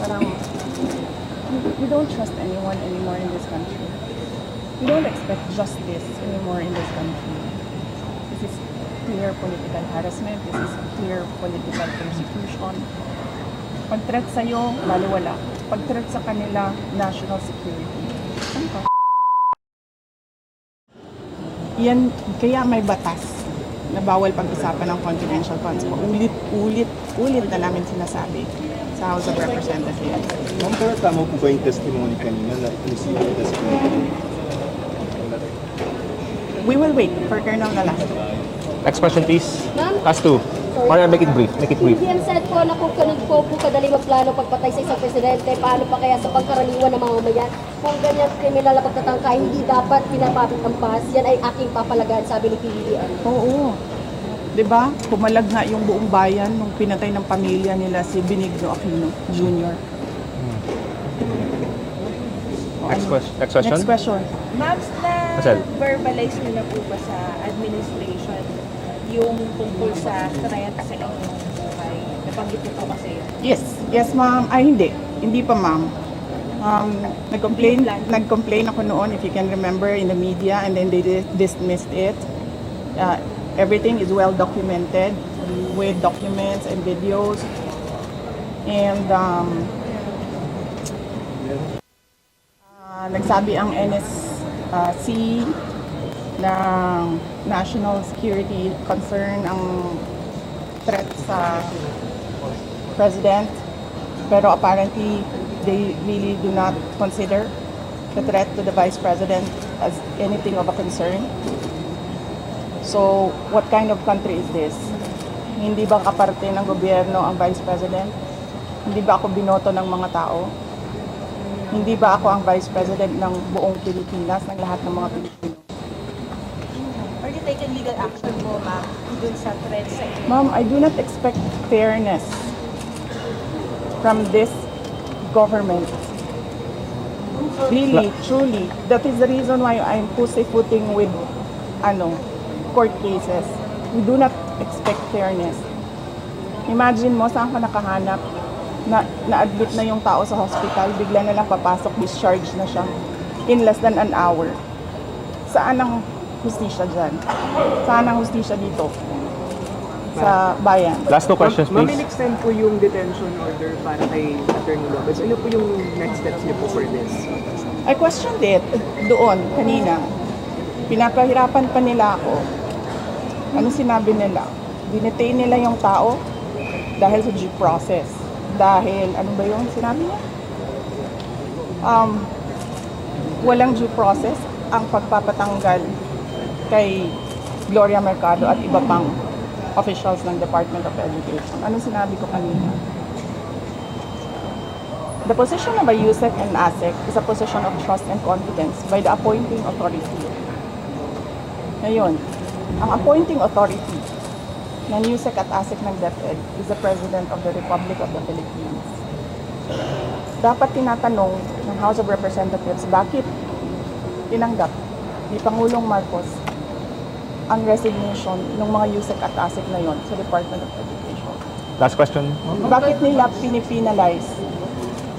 Parang, we don't trust anyone anymore in this country. We don't expect justice anymore in this country. This is clear political harassment. This is clear political persecution. Pag threat sa'yo, baliwala. Pag threat sa kanila, national security. Saan ka? Yan, kaya may batas na bawal pag-usapan ng confidential funds. Ulit na namin sinasabi sa House of Representatives. Ma'am, pero tama po ba yung testimony kanina na receive yung testimony? We will wait for Colonel Velasco. Next question, please. Ma'am? Last two. Maria, make it brief. Make it brief. PBM said po na kung kanag po kadali magplano pagpatay sa isang presidente, paano pa kaya sa pangkaraniwan ng mga mamayan? Kung ganyan kriminal na pagtatangka, hindi dapat pinapapit ang pas. Yan ay aking papalagaan, sabi ni PBM. Oo. 'Di ba? Pumalag nga yung buong bayan nung pinatay ng pamilya nila si Benigno Aquino Jr. Next question. Next question. Ma'am, Marcel. na-verbalize nyo na po ba sa administration yung tungkol sa threat sa inyong buhay? Nabanggit nyo po kasi yun. Yes. Yes, ma'am. Ay, hindi. Hindi pa, ma'am. Nag-complain ako noon, if you can remember, in the media, and then they dismissed it. Everything is well documented with documents and videos. And nagsabi ang NSC na national security concern ang threat sa president, pero apparently they really do not consider the threat to the vice president as anything of a concern. So, what kind of country is this? Hindi ba kaparte ng gobyerno ang vice president? Hindi ba ako binoto ng mga tao? Hindi ba ako ang vice president ng buong Pilipinas, ng lahat ng mga Pilipino? Are you taking legal action mo, ma'am, dun sa threat sa inyo? Ma'am, I do not expect fairness from this government. Really, truly. That is the reason why I'm pussyfooting with court cases. We do not expect fairness. Imagine mo, saan ka nakahanap na-admit na yung tao sa hospital, bigla na lang papasok, discharge na siya in less than an hour. Saan ang hustisya dyan? Saan ang hustisya dito? Sa bayan. Last two questions, Ma'am, please. in-extend po yung detention order para kay Attorney Lopez. Ano po yung next steps niyo po for this? I questioned it doon, kanina. Pinapahirapan pa nila ako. Ano sinabi nila? Dinetain nila yung tao dahil sa due process. Dahil, ano ba yung sinabi niya? Walang due process ang pagpapatanggal kay Gloria Mercado at iba pang officials ng Department of Education. Ano sinabi ko kanina? The position of a USEC and ASEC is a position of trust and confidence by the appointing authority. Ngayon, ang appointing authority ng USEC at ASEC ng DepEd is the President of the Republic of the Philippines. Dapat tinatanong ng House of Representatives bakit tinanggap ni Pangulong Marcos ang resignation ng mga USEC at ASEC na yon sa Department of Education. Last question. Bakit nila pinipinalize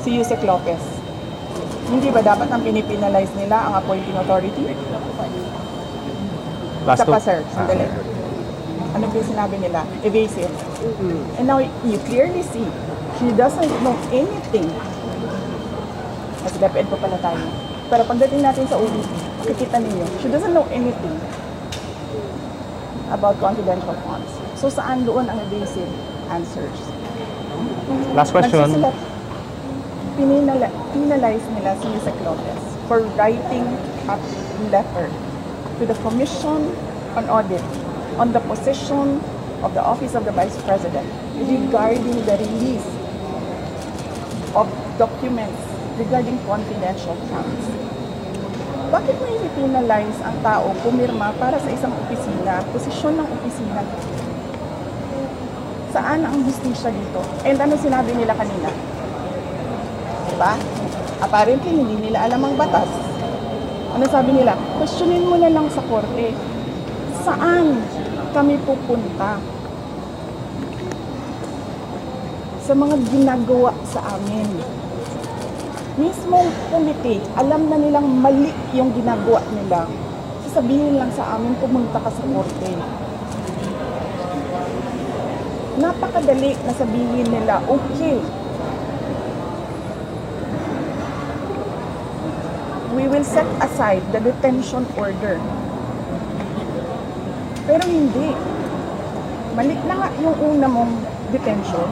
si Yusek Lopez? Hindi ba dapat ang pinipinalize nila ang appointing authority? Last Isa two. pa, sir. Sandali. Ano ba yung sinabi nila? Evasive. And now, you clearly see, she doesn't know anything. Mas DepEd pa pala tayo. Pero pagdating natin sa OEP, makikita ninyo, she doesn't know anything about confidential funds. So, saan doon ang evasive answers? Last question. Penalize nila si Yusek Lopez for writing a letter to the Commission on Audit on the position of the Office of the Vice President regarding the release of documents regarding confidential funds. Bakit may penalize ang tao pumirma para sa isang opisina, posisyon ng opisina? Saan ang justisya dito? And ano sinabi nila kanina? Diba? Apparently, hindi nila alam ang batas. Ano sabi nila? Questionin mo na lang sa korte. Saan kami pupunta? sa mga ginagawa sa amin. Mismong komite, alam na nilang mali yung ginagawa nila. Sasabihin lang sa amin, pumunta ka sa korte. Napakadali na sabihin nila, okay, we will set aside the detention order. Pero hindi. Mali na nga yung una mong detention.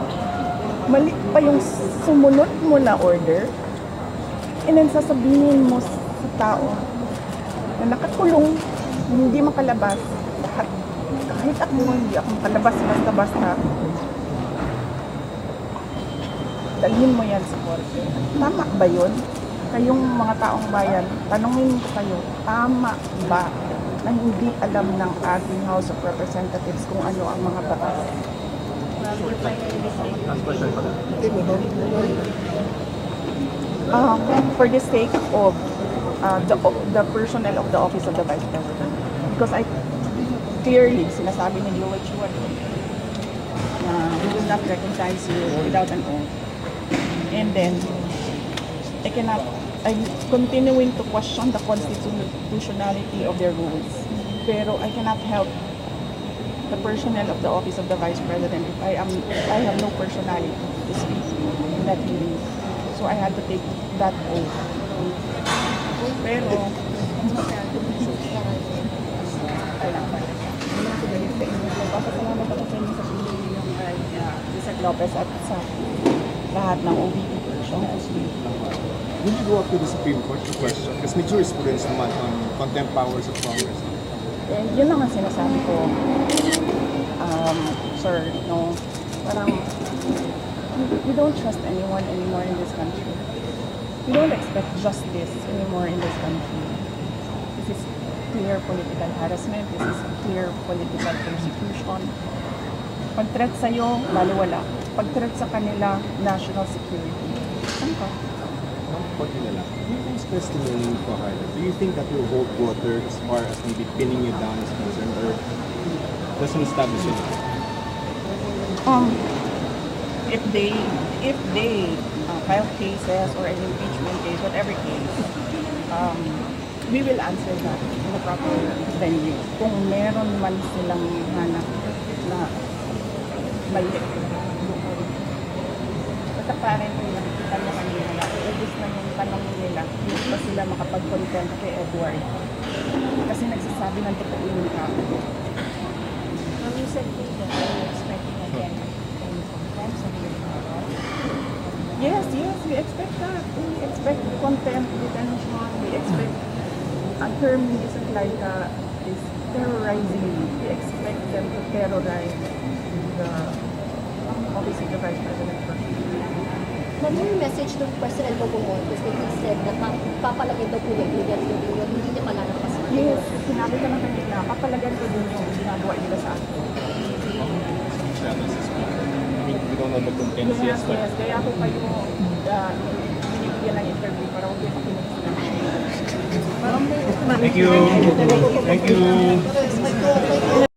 Mali pa yung sumunod mo na order. And then sasabihin mo sa tao na nakakulong, hindi makalabas. Kahit ako, hindi ako makalabas basta-basta. Dalhin mo yan sa korte. Tama ba yun? Kayong mga taong bayan, tanungin ko kayo, tama ba na hindi alam ng ating House of Representatives kung ano ang mga batas? Last question pala. For the sake of the personnel of the Office of the Vice President. Because I clearly, sinasabi ni Joel Chua na we will not recognize you without an oath. And then, I'm continuing to question the constitutionality of their rules. Pero I cannot help the personnel of the Office of the Vice President if I have no personality to speak in that hearing. So I had to take that oath. Pero, papasalamat ako sa inyo sa pinili yung kay Isaac Lopez at sa lahat ng OVP version. Will you go up to the Supreme Court to question? Kasi may jurisprudence naman on contempt powers of Congress. And yun naman sinasabi ko, sir, no, parang we don't trust anyone anymore in this country. We don't expect justice anymore in this country. This is clear political harassment. This is clear political persecution. Pag-threat sa'yo, lalo wala. Pag-threat sa kanila, national security. Saan ka? Who's testimony ko, Hyla? Do you think that will hold water as far as maybe pinning you down is concerned, or doesn't establish it? If they file cases or an impeachment case, whatever case, we will answer that in the proper venue. Kung meron man silang hanap na mali. Basta parang yung nakikita mo kanina na ubus na yung tanong nila, hindi pa sila makapag-content kay Edward. Kasi nagsasabi ng totoo yung tao. You said that you're expecting again any contempt sa Yes, we expect that. We expect contempt, detention. We expect a term isn't like is terrorizing. We expect them to terrorize the Office of the Vice President. Ma'am, yung message ng President Bongbong Marcos that he said na papalagay daw po niya yung hindi niya palalapas. Yes, sinabi ko na kanina, papalagan ko din yung ginagawa nila sa akin. We don't know the contempt Yes, yes, but kaya ako kayo binibigyan ng interview para huwag yung makinig sila. Thank you. Thank you.